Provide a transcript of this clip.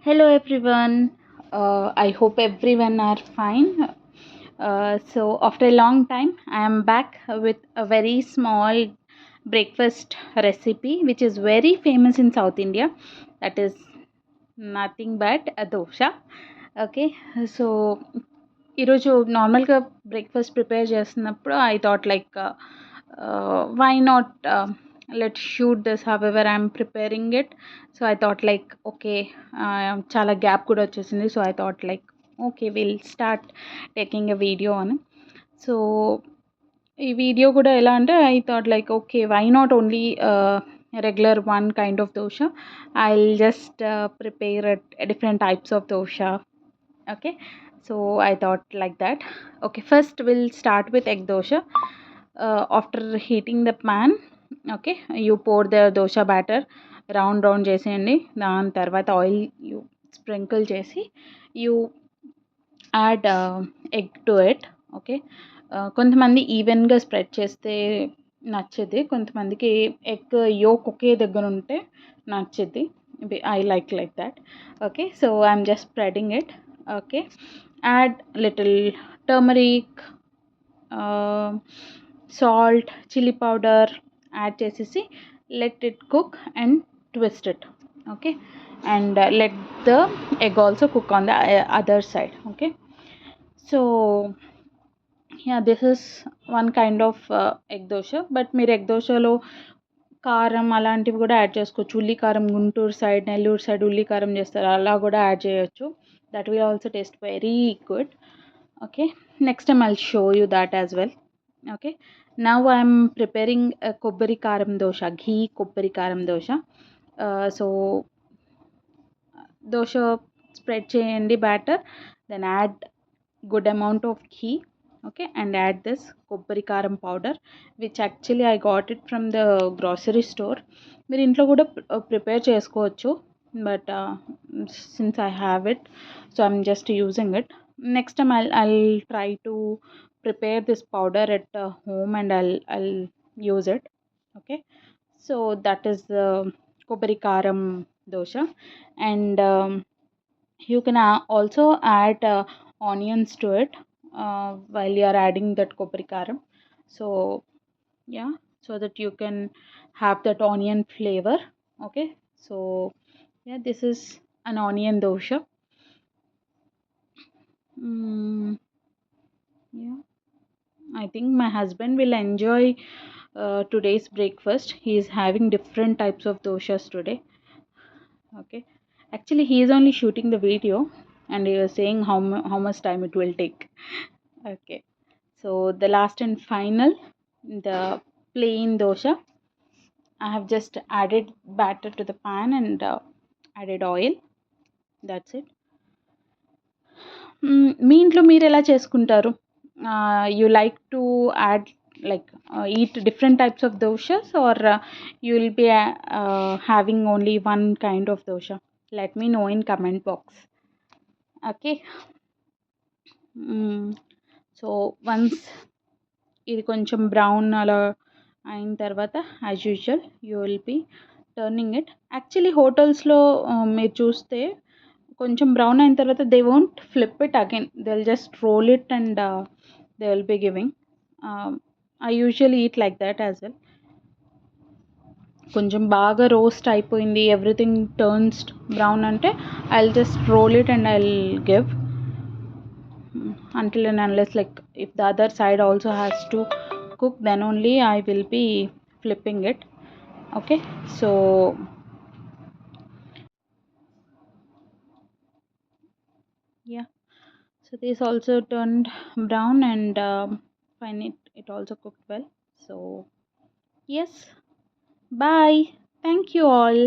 Hello everyone. I hope everyone are fine. So after a long time, I am back with a very small breakfast recipe, which is very famous in South India. That is nothing but a dosha. Okay so ఈరోజు నార్మల్గా breakfast prepare చేస్తున్నప్పుడు I thought like why not let shoot this however I'm preparing it so I thought like okay చాలా గ్యాప్ కూడా వచ్చేసింది so I thought like okay will start taking a video అని so ఈ video కూడా ఎలా అంటే I thought like okay why not only regular one kind of dosa I will just prepare different types of dosa okay so I thought like that. Okay, first we'll start with egg dosha. After heating the pan, okay, you pour the dosha batter round చేసేయండి. దాని తర్వాత oil you sprinkle చేసి you add egg to it. Okay కొంతమంది ఈవెన్గా spread చేస్తే నచ్చేది, కొంతమందికి egg yolk ఒకే దగ్గర ఉంటే నచ్చేది. I like that. Okay, so I'm just spreading it. Okay, add little turmeric, salt, chili powder add చేసేసి let it cook and twist it. Okay, and let the egg also cook on the other side. Okay, so yeah, this is one kind of egg dosha, but మీరు egg దోశలో కారం అలాంటివి కూడా add చేసుకోవచ్చు. ఉల్లి కారం Guntur side, Nellore side ఉల్లి కారం చేస్తారు, అలా కూడా యాడ్ చేయొచ్చు. That will also taste very good. Okay, next time I will show you that as well. Okay, now I'm preparing kobbari karam dosa, ghee kobbari karam dosa. So dosa spread చేయండి batter, then add good amount of ghee. Okay, and add this kobbari karam powder which actually I got it from the grocery store. మీరు ఇంట్లో కూడా prepare చేసుకోవచ్చు, but since I have it so I'm just using it. Next time I'll try to prepare this powder at home and I'll use it. Okay, so that is కొబ్బరి karam dosa. And you can also add onions to it while you are adding that కొబ్బరి కారం. So yeah, so that you can have that onion flavor. Okay, so yeah, this is an onion dosha. Yeah, I think my husband will enjoy today's breakfast. He is having different types of doshas today. Okay, actually he is only shooting the video and he was saying how much time it will take. Okay, so the last and final, the plain dosha. I have just added batter to the pan and added oil. That's it. మీ ఇంట్లో మీరు ఎలా చేసుకుంటారు? You like to add like eat different types of doshas, or you will be having only one kind of dosha? Let me know in comment box. Okay, so once ఇది కొంచెం brown అలా అయిన తర్వాత as usual you will be turning it. Actually హోటల్స్లో మీరు చూస్తే కొంచెం brown అయిన తర్వాత they won't flip it again, they will just roll it and they will be giving. I usually eat like that as well. కొంచెం బాగా roast అయిపోయింది, everything turns brown అంటే I will just roll it and I'll give until and unless like if the other side also has to cook, then only I will be flipping it. Okay, so yeah, so this also turned brown and fine, it also cooked well. So yes, bye, thank you all.